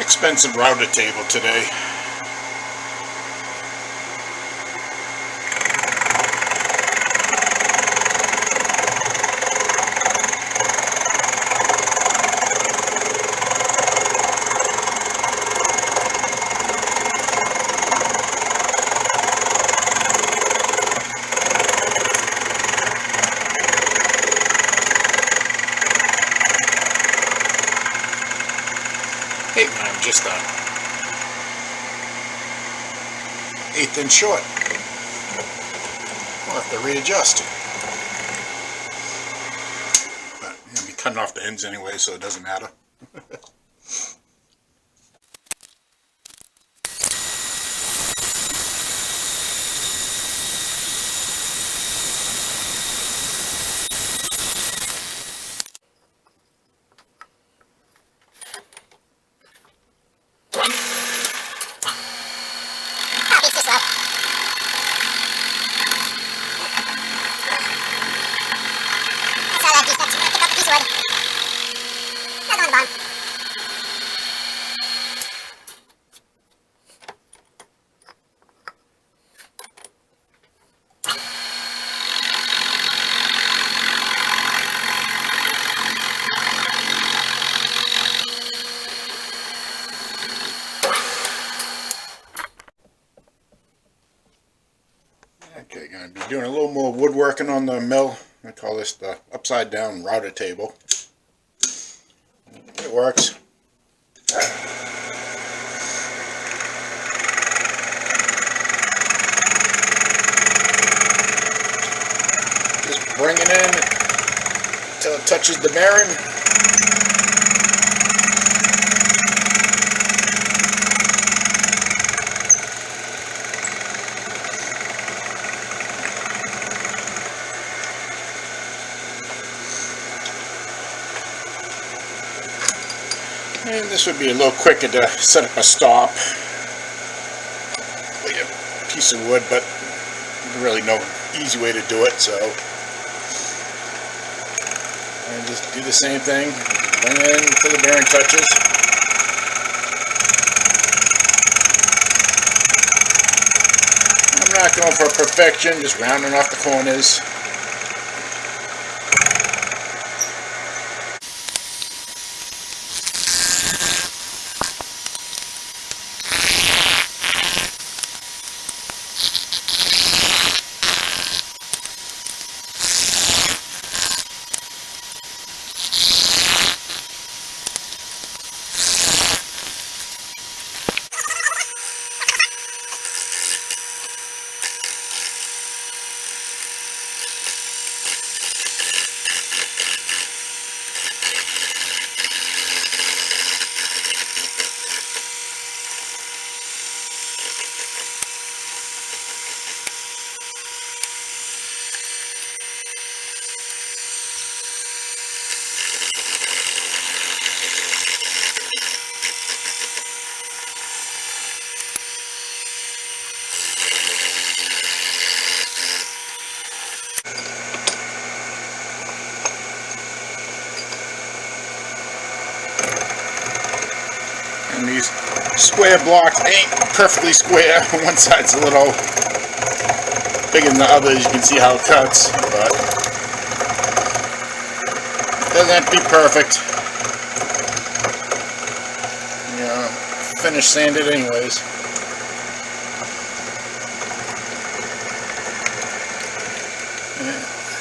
Expensive router table today. Hate when I'm just an eighth inch short. I'll have to readjust. But I'm gonna be cutting off the ends anyway, so it doesn't matter. Okay, going to be doing a little more woodworking on the mill. I call this the upside down router table. It works. Just bring it in until it touches the bearing. And this would be a little quicker to set up a stop. Like a piece of wood, but there's really no easy way to do it, so. And just do the same thing. Bring it in until the bearing touches. I'm not going for perfection, just rounding off the corners. And these square blocks ain't perfectly square. One side's a little bigger than the other. You can see how it cuts, but it doesn't have to be perfect. You know, finish sanded anyways.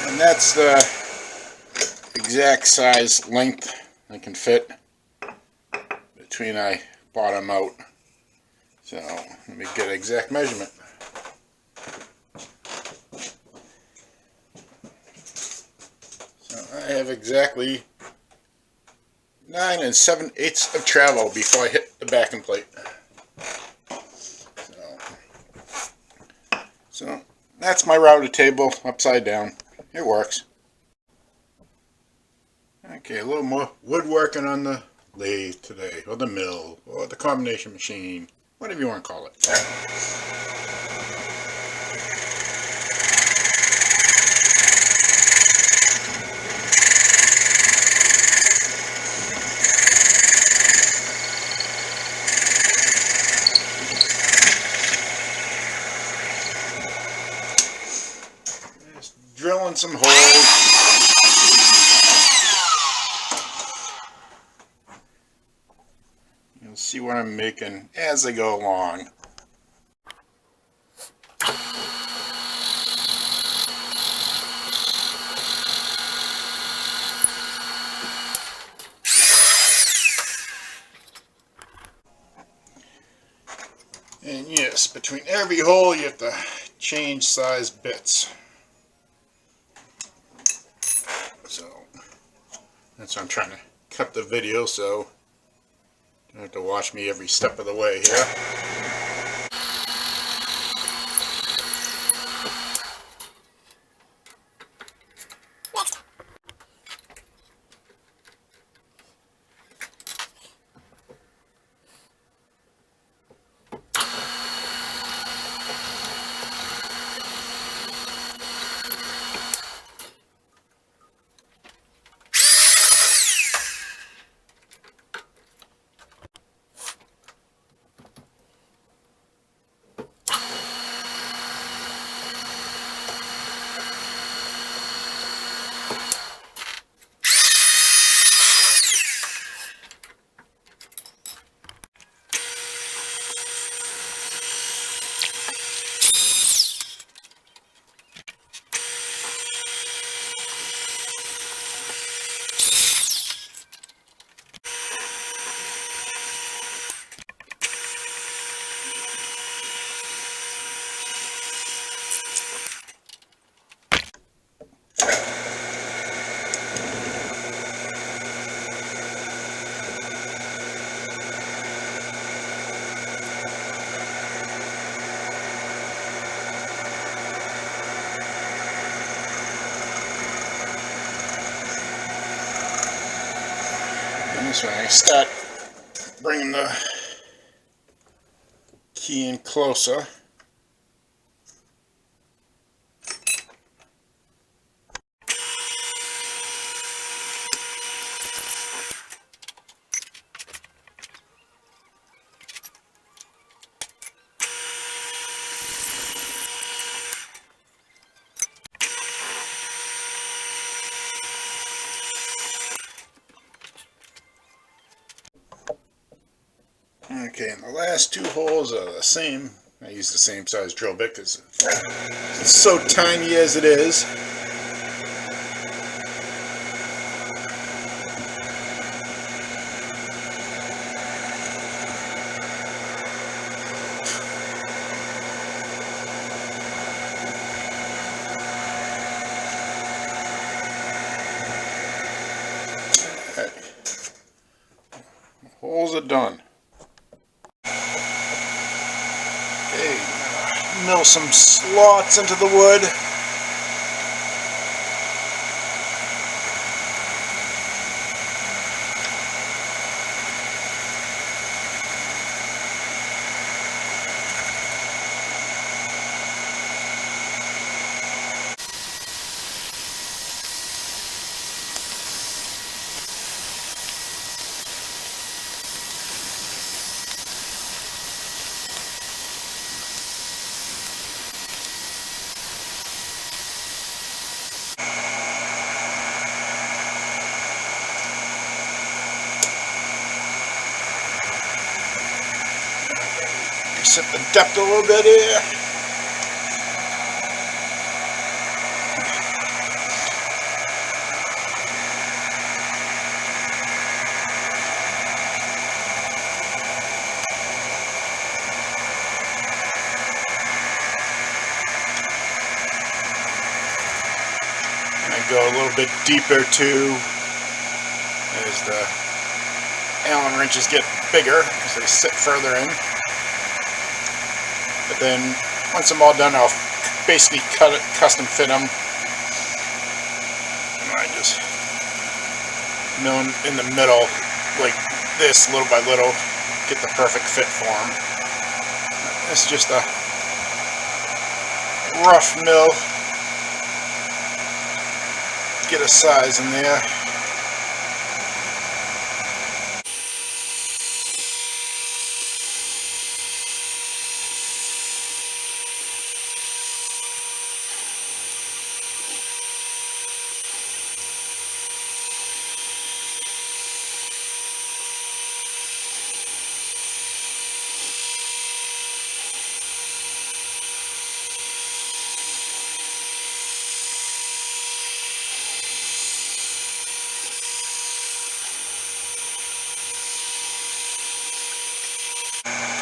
And that's the exact size length I can fit between I bottom out. So let me get an exact measurement. So I have exactly 9 7/8 of travel before I hit the backing plate. So that's my router table upside down. It works. Okay, a little more woodworking on the lathe today, or the mill, or the combination machine, whatever you want to call it. drilling some holes. You'll see what I'm making as I go along. And yes, between every hole you have to change size bits. So that's why I'm trying to cut the video so you don't have to watch me every step of the way here. So I start bringing the key in closer. Okay, and the last two holes are the same. I use the same size drill bit because it's so tiny as it is. Holes are done. Okay, mill some slots into the wood. Set the depth a little bit here. And I go a little bit deeper too as the Allen wrenches get bigger as they sit further in. But then once I'm all done, I'll basically custom fit them. And I just mill in the middle like this, little by little, get the perfect fit for them. It's just a rough mill. Get a size in there.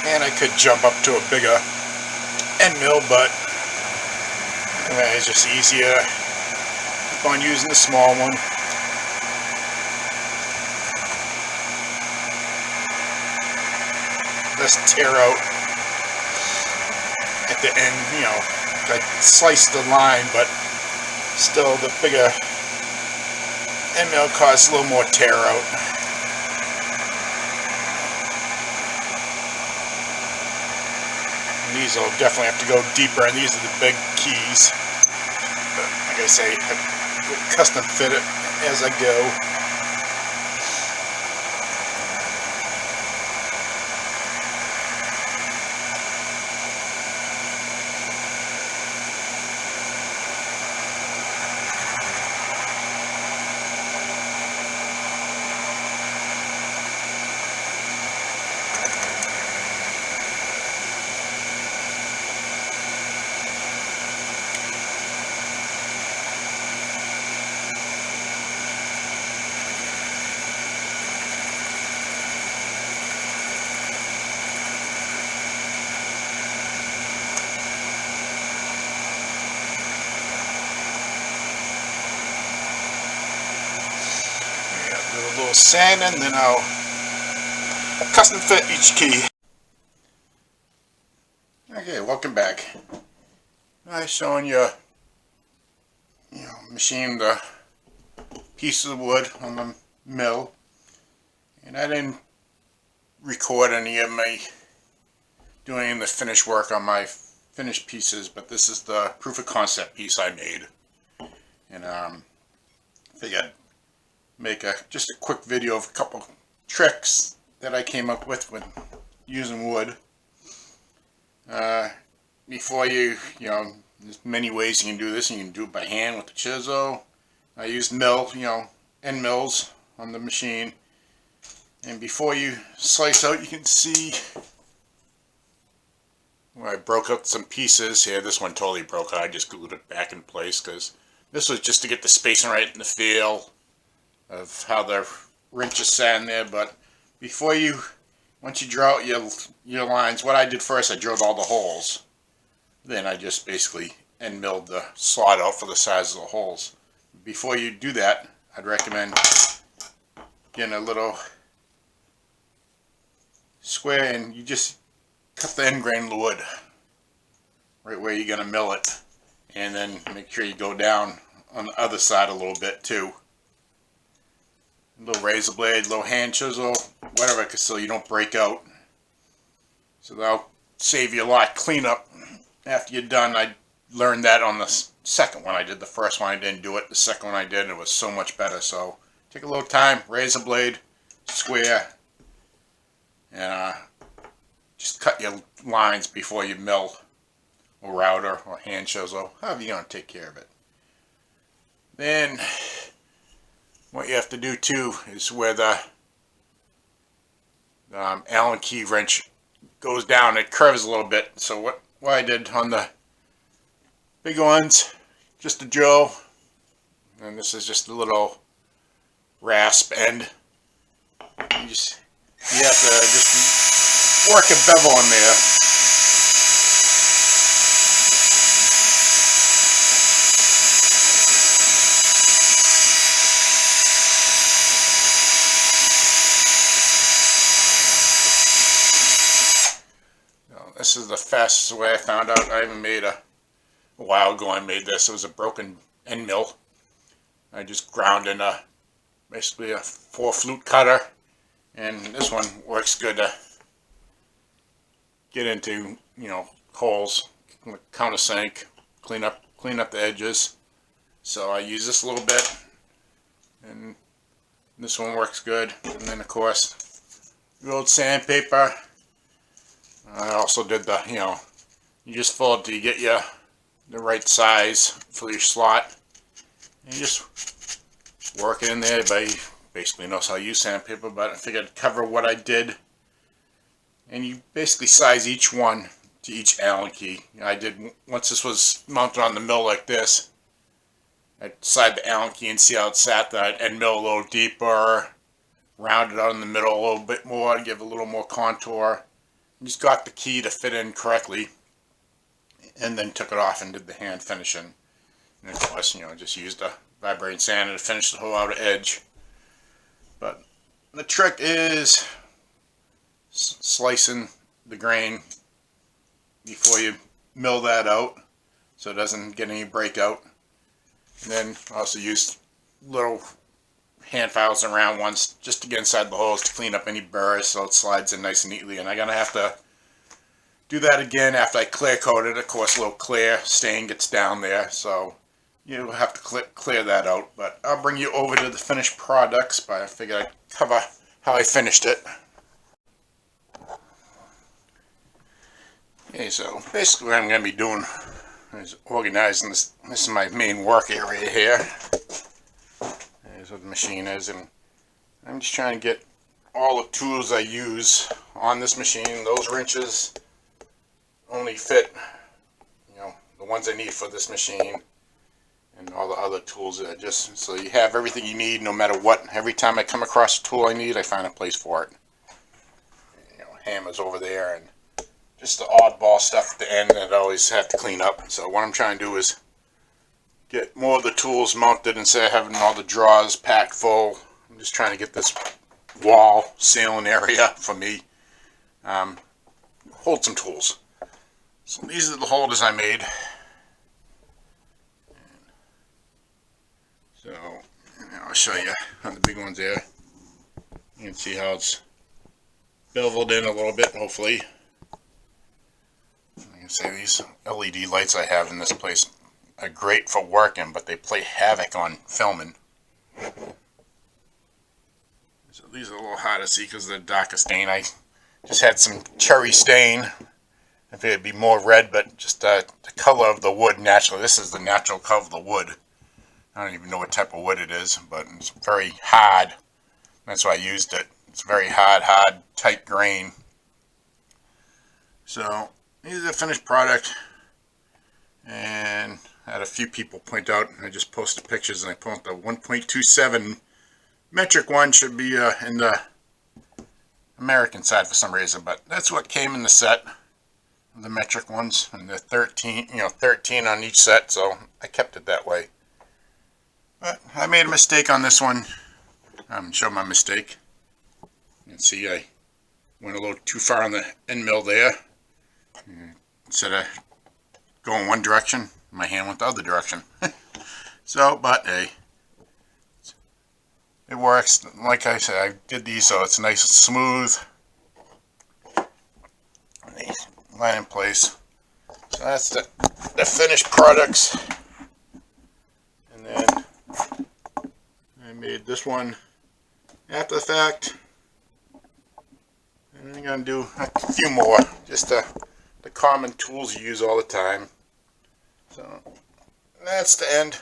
And I could jump up to a bigger end mill, but I mean, it's just easier keep on using the small one. Less tear out at the end, you know. I sliced the line, but still the bigger end mill causes a little more tear out. And these will definitely have to go deeper, and these are the big keys. But like I say, I custom fit it as I go. Do a little sanding, then I'll custom fit each key. Okay, welcome back. I'm showing you, machine the pieces of wood on the mill, and I didn't record any of my doing the finished work on my finished pieces, but this is the proof of concept piece I made, and figured make just a quick video of a couple tricks that I came up with using wood. Before there's many ways you can do this. You can do it by hand with the chisel. I used end mills on the machine. And before you slice out, you can see where I broke up some pieces here. This one totally broke out. I just glued it back in place because this was just to get the spacing right in the feel of how the wrench is sat in there. But once you draw out your lines, what I did first, I drilled all the holes. Then I just basically end milled the slot out for the size of the holes. Before you do that, I'd recommend getting a little square, and you just cut the end grain of the wood right where you're going to mill it, and then make sure you go down on the other side a little bit too. A little razor blade, little hand chisel, whatever, so you don't break out. So that'll save you a lot of cleanup after you're done. I learned that on the second one I did. The first one I didn't do it. The second one I did, and it was so much better. So take a little time, razor blade, square, and just cut your lines before you mill, or router, or hand chisel, however you're going to take care of it. Then what you have to do too is where the Allen key wrench goes down, it curves a little bit. So what I did on the big ones, just a drill, and this is just a little rasp end. You have to just work a bevel in there. This is the fastest way I found out. I even made a while ago I made this. It was a broken end mill. I just ground in basically a 4-flute cutter, and this one works good to get into holes, countersink, clean up the edges. So I use this a little bit, and this one works good. And then of course the old sandpaper. I also did the, you just fill it till you get the right size for your slot. And you just work it in there. Everybody basically knows how to use sandpaper, but I figured I'd cover what I did. And you basically size each one to each Allen key. I did, once this was mounted on the mill like this, I'd side the Allen key and see how it sat. That I'd end mill a little deeper, round it out in the middle a little bit more, give a little more contour. just got the key to fit in correctly, and then took it off and did the hand finishing. And of course, just used a vibrating sander to finish the whole outer edge. But the trick is slicing the grain before you mill that out, so it doesn't get any breakout. And then also use little hand files and round ones just to get inside the holes to clean up any burrs so it slides in nice and neatly. And I'm gonna have to do that again after I clear coat it. Of course, a little clear stain gets down there, so you'll have to clear that out. But I'll bring you over to the finished products, but I figured I'd cover how I finished it. Okay, so basically what I'm going to be doing is organizing this. This is my main work area here. There's what the machine is, and I'm just trying to get all the tools I use on this machine. Those wrenches only fit, the ones I need for this machine, and all the other tools are just so you have everything you need no matter what. Every time I come across a tool I need, I find a place for it. Hammers over there, and just the oddball stuff at the end that I always have to clean up. So what I'm trying to do is get more of the tools mounted instead of having all the drawers packed full. I'm just trying to get this wall ceiling area for me hold some tools. So these are the holders I made. So I'll show you on the big ones there. You can see how it's beveled in a little bit, hopefully. I can say these LED lights I have in this place are great for working, but they play havoc on filming. So these are a little hard to see because of the darker stain. I just had some cherry stain. I think it'd be more red, but just the color of the wood naturally. This is the natural color of the wood. I don't even know what type of wood it is, but it's very hard. That's why I used it. It's very hard, tight grain. So these are the finished product, and I had a few people point out, I just posted pictures, and I put the 1.27 metric one should be in the American side for some reason, but that's what came in the set, the metric ones, and the 13, 13 on each set, so I kept it that way. But I made a mistake on this one. Show my mistake. You can see I went a little too far on the end mill there. Instead of going one direction, my hand went the other direction. So, but hey, it works. Like I said, I did these so it's nice and smooth. They line in place. So that's the finished products. And then I made this one after the fact. And I'm going to do a few more, just the common tools you use all the time. So that's the end.